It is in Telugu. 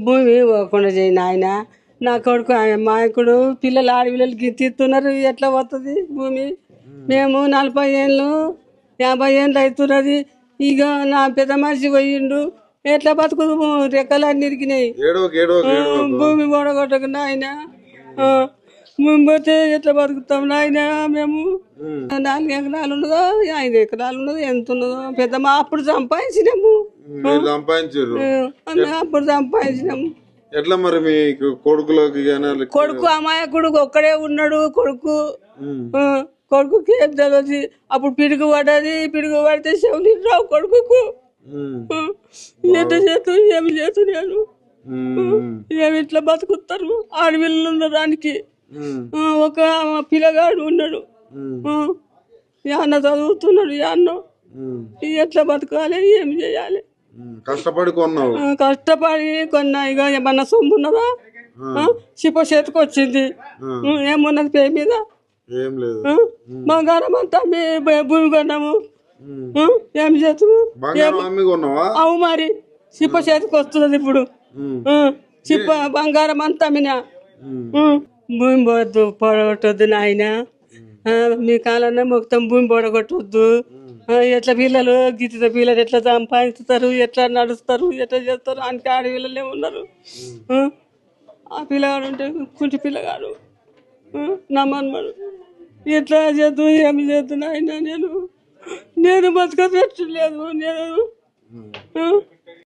భూమి పోకుండా చేయి నాయన. నా కొడుకు మాయకుడు పిల్లలు ఆడపిల్లలు తీస్తున్నారు, ఎట్లా పోతుంది భూమి? మేము 40 ఏళ్ళు 50 ఏళ్ళు అవుతున్నది. ఇక నా పెద్ద మనిషి పోయిండు, ఎట్లా బతుకుదు? రెక్కలన్నీ ఇరికినాయి. భూమి ఓడగొట్టకు నాయన. భూమి పోతే ఎట్లా బతుకుతాం నాయన? మేము 4 ఎకరాలు ఉన్నదో 5 ఎకరాలు ఉన్నదో ఎంత ఉన్నదో పెద్దమ్మ అప్పుడు సంపాదించినాము. అప్పుడు సంపాదించినాము. ఎట్లా మరి మీ కొడుకులోకి? కొడుకు అమాయకుడు ఒక్కడే ఉన్నాడు. కొడుకుకి ఏం తెలియదు. అప్పుడు పిడుగు పడ్డది, పిడుగు పడితే చెవులు రావు కొడుకు. ఎంత చేతు ఏమి చేతు నేను ఏమి ఇట్లా బతుకుతారు? ఆడపిల్లలు ఉన్నదానికి ఒక పిల్లగాడు ఉన్నాడు, యాన్న చదువుతున్నాడు, యాన్నో ఎట్లా బతకాలి? ఏం చేయాలి? కష్టపడి కొన్నావు? కష్టపడి కొన్నా. ఇక ఏమన్నా సొమ్ము ఉన్నదా? చిప్ప చేతికి వచ్చింది, ఏమున్నది పే మీద? ఏం లేదు. బంగారం అంతా భూమి కొన్నాము. ఏం చేస్తాము? అవు మరి చిప్ప చేతికి వస్తున్నది ఇప్పుడు. చిప్ప బంగారం అంతా అమ్మినా. భూమి పోవద్దు, పొడగొట్టొద్దు నాయన. మీ కాలన్నా మొత్తం భూమి పొడగొట్టొద్దు. ఎట్లా పిల్లలు గిట్ల పిల్లలు ఎట్లా సంపాదిస్తారు, ఎట్లా నడుస్తారు, ఎట్లా చేస్తారు? అంటే ఆడపిల్లలే ఉన్నారు. ఆ పిల్లగాడు ఉంటే కుంటి పిల్లగాడు నమ్మను. ఎట్లా చేద్దు? ఏమి చేద్దు నాయన? నేను బతకట్లేదు. నేను